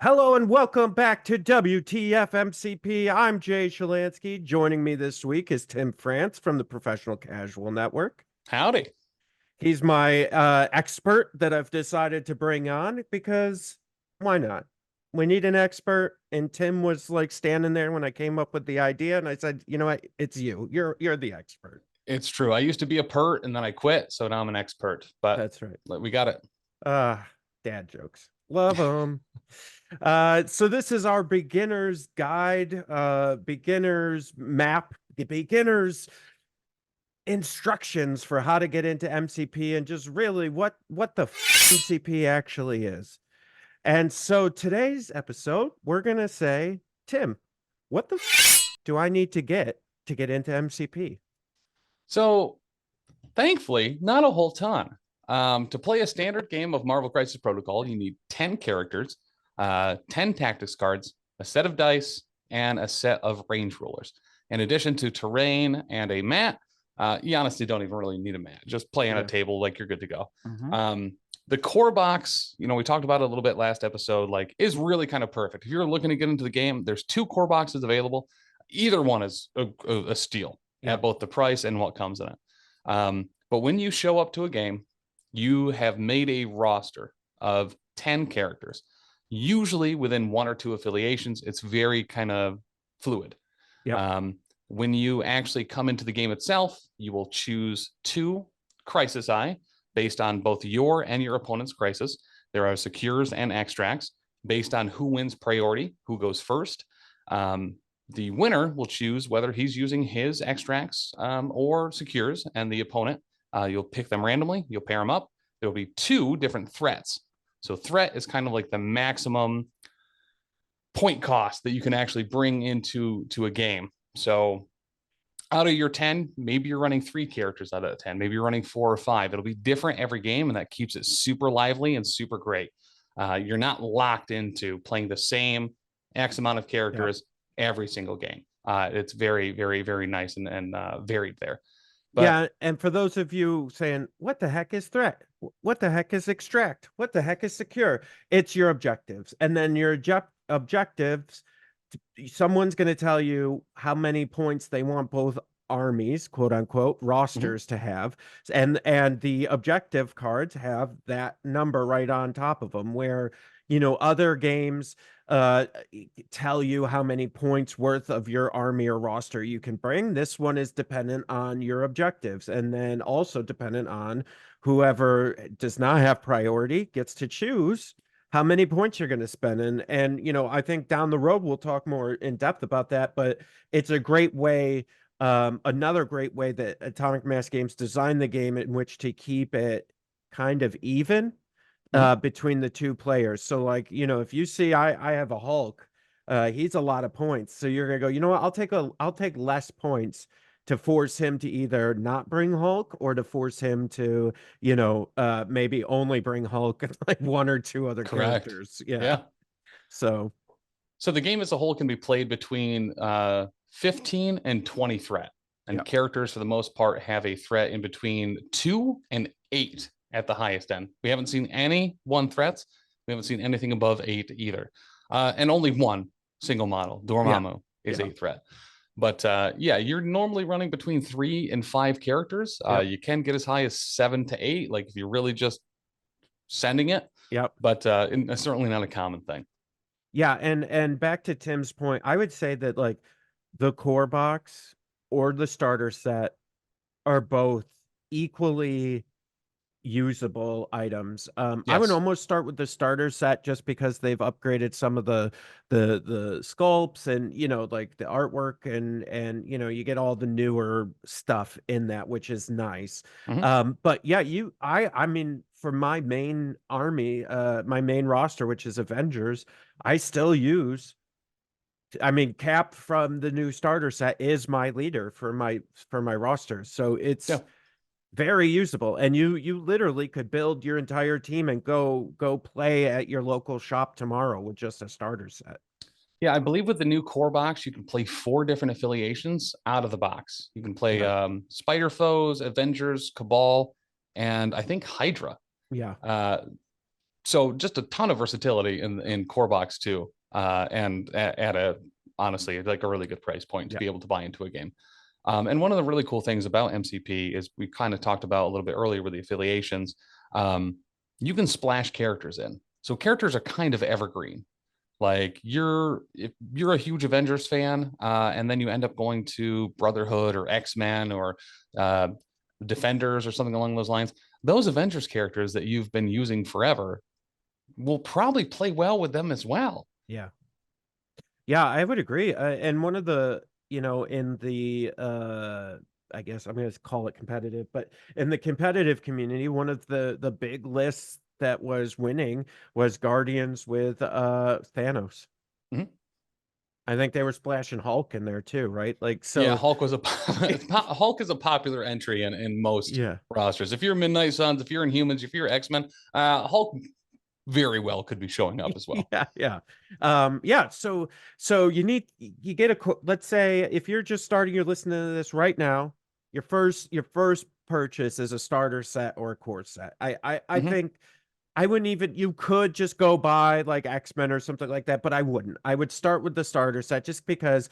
Hello and welcome back to WTF MCP. I'm Jay Shalansky. Joining me this week is Tim France from the Professional Casual Network. Howdy. He's my expert that I've decided to bring on because why not? We need an expert, and Tim was like standing there when I came up with the idea, and I said, "You know what? It's you. You're the expert." It's true. I used to be a pert and then I quit, so now I'm an expert. But That's right. we got it. Dad jokes. Love them. So this is our beginner's guide, beginner's map, beginner's instructions for how to get into MCP and just really what the MCP actually is. And so today's episode, we're gonna say, Tim, what the do I need to get into MCP? So thankfully, not a whole ton. To play a standard game of Marvel Crisis Protocol, you need 10 characters, 10 tactics cards, a set of dice, and a set of range rulers. In addition to terrain and a mat, you honestly don't even really need a mat. Just play on a table like you're good to go. The core box, we talked about it a little bit last episode, like is really kind of perfect. If you're looking to get into the game, there's two core boxes available. Either one is a steal at both the price and what comes in it. But when you show up to a game, you have made a roster of 10 characters, usually within one or two affiliations. It's very kind of fluid. When you actually come into the game itself, you will choose two crisis eye based on both your and your opponent's crisis. There are secures and extracts based on who wins priority, who goes first. The winner will choose whether he's using his extracts or secures, and the opponent, you'll pick them randomly, you'll pair them up. There'll be two different threats. So threat is kind of like the maximum point cost that you can actually bring into a game. So out of your 10, maybe you're running 3 characters out of 10, maybe you're running 4 or 5. It'll be different every game, and that keeps it super lively and super great. You're not locked into playing the same X amount of characters every single game. It's very, very, very nice and varied there. But, yeah, and for those of you saying, what the heck is threat? What the heck is extract? What the heck is secure? It's your objectives. And then your objectives, someone's going to tell you how many points they want both armies, quote unquote, rosters to have. And the objective cards have that number right on top of them, where other games tell you how many points worth of your army or roster you can bring. This one is dependent on your objectives, and then also dependent on whoever does not have priority gets to choose how many points you're going to spend. And I think down the road we'll talk more in depth about that, but it's a great way, another great way that Atomic Mass Games designed the game in which to keep it kind of even between the two players. So like, if you see I have a Hulk, he's a lot of points. So you're gonna go, you know what, I'll take less points to force him to either not bring Hulk or to force him to, maybe only bring Hulk and like one or two other characters. Yeah. So the game as a whole can be played between 15 and 20 threat. And characters, for the most part, have a threat in between 2 and 8 at the highest end. We haven't seen any 1 threats. We haven't seen anything above 8 either. And only one single model, Dormammu, is 8 threat. But you're normally running between 3 and 5 characters. You can get as high as 7 to 8, like if you're really just sending it. But it's certainly not a common thing. Yeah, and back to Tim's point, I would say that like the core box or the starter set are both equally usable items. I would almost start with the starter set just because they've upgraded some of the sculpts and like the artwork and you get all the newer stuff in that, which is nice. But yeah, I mean, for my main army, my main roster, which is Avengers, I still use, I mean, Cap from the new starter set is my leader for my roster. So it's very usable, and you literally could build your entire team and go play at your local shop tomorrow with just a starter set. Yeah, I believe with the new core box, you can play 4 different affiliations out of the box. You can play Spider Foes, Avengers, Cabal, and I think Hydra. So just a ton of versatility in core box too, and at a honestly like a really good price point to Yeah. be able to buy into a game. And one of the really cool things about MCP is we kind of talked about a little bit earlier with the affiliations. Um, you can splash characters in, so characters are kind of evergreen. Like if you're a huge Avengers fan, and then you end up going to Brotherhood or X-Men or uh, Defenders or something along those lines, those Avengers characters that you've been using forever will probably play well with them as well. Yeah. Yeah, I would agree. And one of the, in the I guess I'm going to call it competitive, but in the competitive community, one of the big lists that was winning was Guardians with Thanos. Mhm. I think they were splashing Hulk in there too, right? Like Yeah, so Hulk was a Hulk is a popular entry in most yeah. rosters. If you're Midnight Suns, if you're Inhumans, if you're X-Men, Hulk very well could be showing up as well. Yeah, yeah. Yeah, so you get let's say if you're just starting, you're listening to this right now, your first purchase is a starter set or a core set. I Mhm. think I wouldn't even, you could just go buy like X-Men or something like that, but I wouldn't. I would start with the starter set just because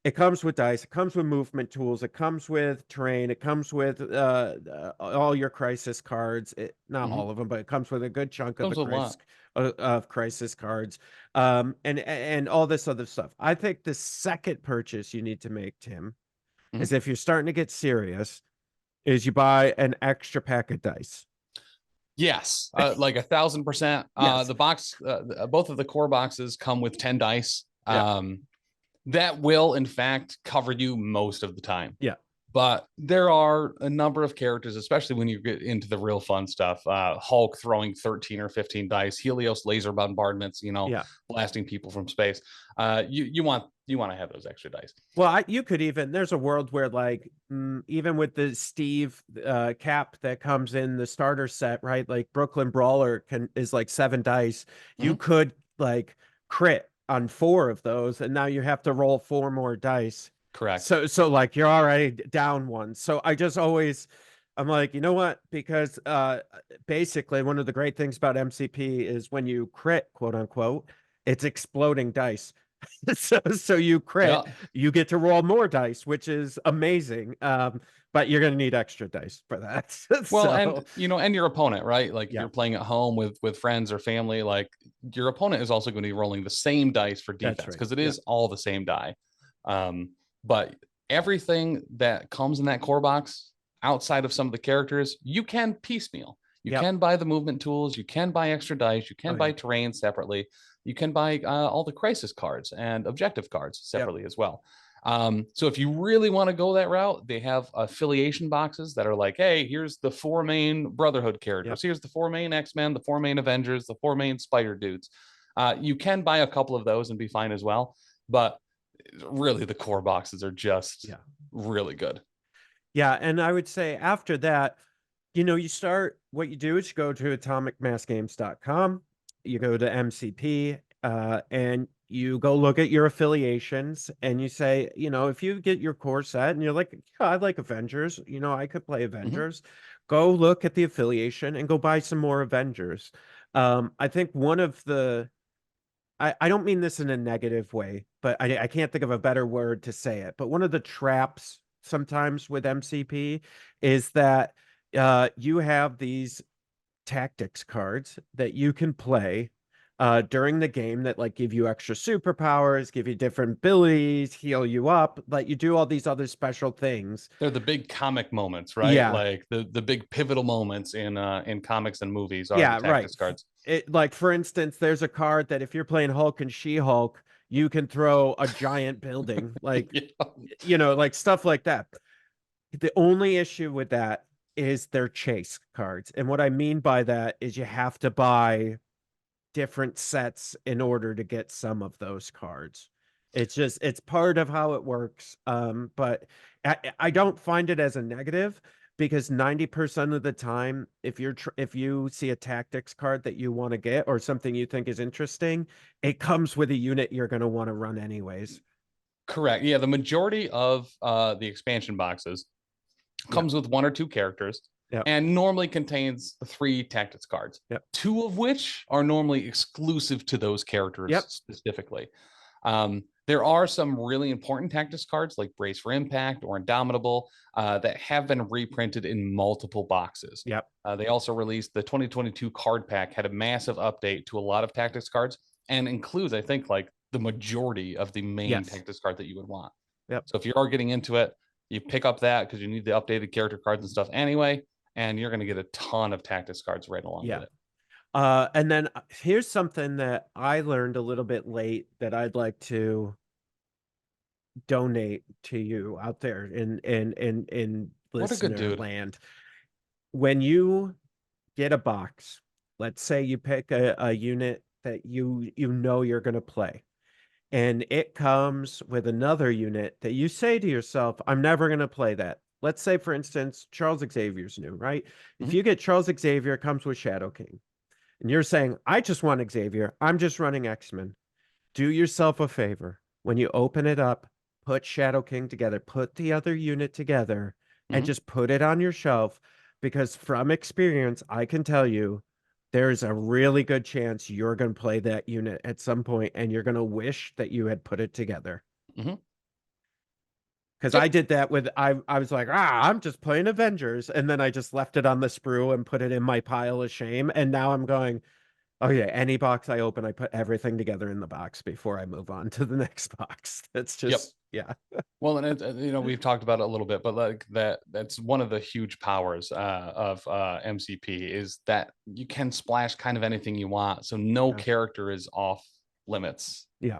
it comes with dice, it comes with movement tools, it comes with terrain, it comes with all your crisis cards. Not Mhm. all of them, but it comes with a good chunk of the Comes with a lot. crisis cards, and all this other stuff. I think the second purchase you need to make, Tim, Mhm. is if you're starting to get serious, is you buy an extra pack of dice. Yes, like 1,000%. Yes. The box, both of the core boxes come with 10 dice. Yeah. That will, in fact, cover you most of the time. Yeah. But there are a number of characters, especially when you get into the real fun stuff. Hulk throwing 13 or 15 dice, Helios laser bombardments, Yeah. blasting people from space. You want to have those extra dice. Well, you could even, there's a world where like even with the Steve cap that comes in the starter set, right? Like Brooklyn Brawler is like 7 dice. You Mhm. could like crit on 4 of those, and now you have to roll 4 more dice. Correct. So like you're already down one. So I just always, I'm like, you know what? Because basically one of the great things about MCP is when you crit, quote unquote, it's exploding dice. So you crit, Yeah. you get to roll more dice, which is amazing. But you're gonna need extra dice for that. Well, and So and your opponent, right? Like if yeah, you're playing at home with friends or family, like your opponent is also going to be rolling the same dice for that's defense right. because it Yeah, is all the same die. But everything that comes in that core box outside of some of the characters, you can piecemeal. You yep. can buy the movement tools, you can buy extra dice, you Oh can yeah, buy terrain separately, you can buy all the crisis cards and objective cards yep. separately as well. So if you really want to go that route, they have affiliation boxes that are like, hey, here's the 4 main Brotherhood Yep. characters. Here's the 4 main X-Men, the 4 main Avengers, the 4 main Spider dudes. You can buy a couple of those and be fine as well. But really, the core boxes are just Yeah. really good. Yeah. And I would say after that, you start, what you do is you go to atomicmassgames.com, you go to MCP, and you go look at your affiliations and you say, if you get your core set and you're like, yeah, I like Avengers, I could play Mhm. Avengers, go look at the affiliation and go buy some more Avengers. I think one of the, I don't mean this in a negative way, but I can't think of a better word to say it. But one of the traps sometimes with MCP is that you have these tactics cards that you can play during the game that like give you extra superpowers, give you different abilities, heal you up, let you do all these other special things. They're the big comic moments, right? Yeah, Like the big pivotal moments in comics and movies are the yeah, right. tactics cards. Like for instance, there's a card that if you're playing Hulk and She-Hulk, you can throw a giant building, like Yeah. like stuff like that. The only issue with that is their chase cards. And what I mean by that is you have to buy different sets in order to get some of those cards. It's part of how it works. But I don't find it as a negative because 90% of the time, if you see a tactics card that you want to get or something you think is interesting, it comes with a unit you're going to want to run anyways. Correct. Yeah, the majority of the expansion boxes Yeah. comes with 1 or 2 characters. Yep. and normally contains 3 tactics cards, Yep. 2 of which are normally exclusive to those characters Yep. specifically. There are some really important tactics cards like Brace for Impact or Indomitable that have been reprinted in multiple boxes. Yep. They also released the 2022 card pack, had a massive update to a lot of tactics cards, and includes, I think, like the majority of the main Yes. tactics card that you would want. Yep. So if you are getting into it, you pick up that because you need the updated character cards and stuff anyway, and you're going to get a ton of tactics cards right along Yeah. with it. And then here's something that I learned a little bit late that I'd like to donate to you out there in What a good listener dude. land. When you get a box, let's say you pick a unit that you know you're going to play, and it comes with another unit that you say to yourself, I'm never going to play that. Let's say, for instance, Charles Xavier's new, right? If you get Charles Xavier, it comes with Shadow King. And you're saying, I just want Xavier. I'm just running X-Men. Do yourself a favor. When you open it up, put Shadow King together, put the other unit together, and just put it on your shelf. Because from experience, I can tell you, there's a really good chance you're going to play that unit at some point, and you're going to wish that you had put it together. Because I did that with, I was like, I'm just playing Avengers. And then I just left it on the sprue and put it in my pile of shame. And now I'm going, oh yeah, any box I open, I put everything together in the box before I move on to the next box. That's just, yeah. Well, and it, we've talked about it a little bit, but like that's one of the huge powers of MCP is that you can splash kind of anything you want. So no character is off limits. Yeah.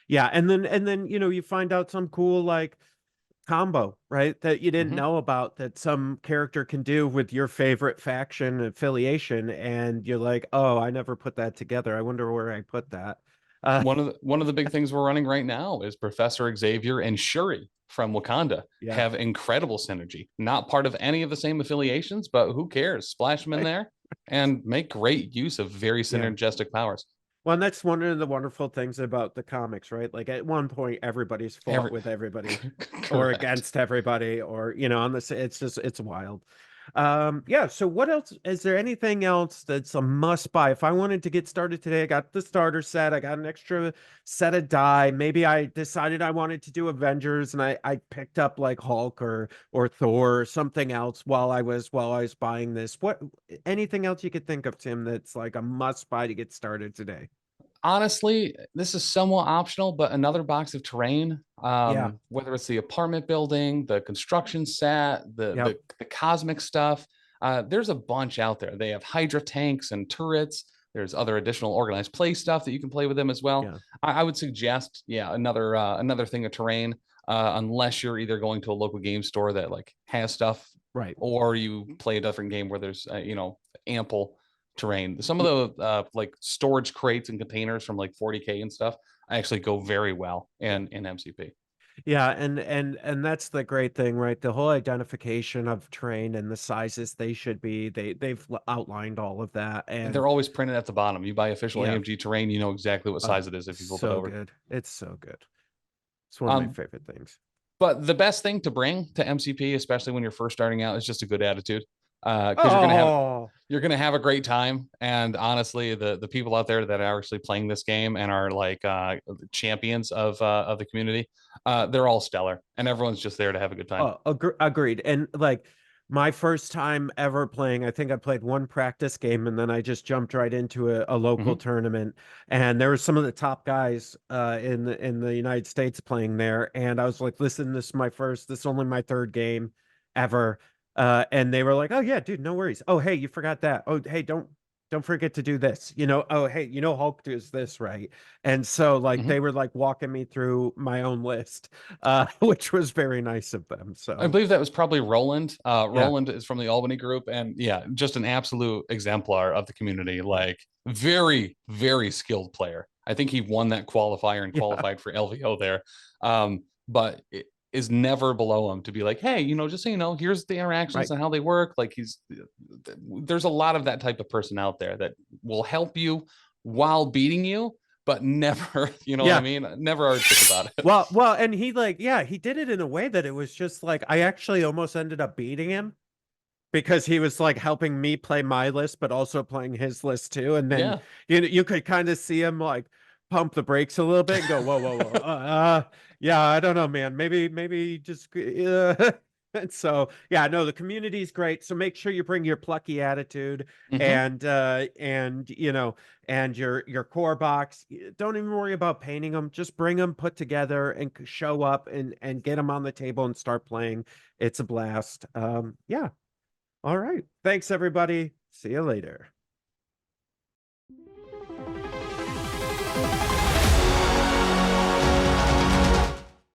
Yeah. And then, you find out some cool, like, combo, right, that you didn't know about that some character can do with your favorite faction affiliation, and you're like, oh, I never put that together. I wonder where I put that. One of the big things we're running right now is Professor Xavier and Shuri from Wakanda have incredible synergy. Not part of any of the same affiliations, but who cares? Splash them in there and make great use of very synergistic powers. Well, and that's one of the wonderful things about the comics, right? Like at one point, everybody's fought with everybody or against everybody, or, on this, it's wild. Yeah. So what else? Is there anything else that's a must buy? If I wanted to get started today, I got the starter set, I got an extra set of die. Maybe I decided I wanted to do Avengers, and I picked up like Hulk or Thor or something else while I was buying this. Anything else you could think of, Tim, that's like a must buy to get started today? Honestly, this is somewhat optional, but another box of terrain, whether it's the apartment building, the construction set, the cosmic stuff, there's a bunch out there. They have Hydra tanks and turrets. There's other additional organized play stuff that you can play with them as well. I would suggest, another thing of terrain, unless you're either going to a local game store that like has stuff, right, or you play a different game where there's ample terrain. Some of the like storage crates and containers from like 40K and stuff actually go very well in MCP. Yeah, and that's the great thing, right? The whole identification of terrain and the sizes they should be, they've outlined all of that, and they're always printed at the bottom. You buy official AMG terrain, you know exactly what size it is if you flip it over. Good. It's so good. It's one of my favorite things. But the best thing to bring to MCP, especially when you're first starting out, is just a good attitude. Because you're gonna have a great time. And honestly, the people out there that are actually playing this game and are like champions of the community, they're all stellar, and everyone's just there to have a good time. Agreed. And like my first time ever playing, I think I played one practice game, and then I just jumped right into a local tournament. And there were some of the top guys in the United States playing there, and I was like, listen, this is only my third game ever. And they were like, oh yeah, dude, no worries. Oh, hey, you forgot that. Oh, hey, don't forget to do this. Oh, hey, Hulk does this, right? And so like they were like walking me through my own list, which was very nice of them. So I believe that was probably Roland. Roland is from the Albany group, and just an absolute exemplar of the community. Like very, very skilled player. I think he won that qualifier and qualified for LVO there. But it is never below him to be like, hey, just so you know, here's the interactions and how they work. Like there's a lot of that type of person out there that will help you while beating you, but never, what I mean? Never are dick about it. Well, and he he did it in a way that it was just like, I actually almost ended up beating him, because he was like helping me play my list, but also playing his list too. And then you could kind of see him like pump the brakes a little bit and go, whoa, whoa, whoa. Yeah, I don't know, man. Maybe just and so yeah, no, the community is great. So make sure you bring your plucky attitude and you know, and your core box. Don't even worry about painting them. Just bring them put together and show up and get them on the table and start playing. It's a blast. Yeah. All right. Thanks, everybody. See you later.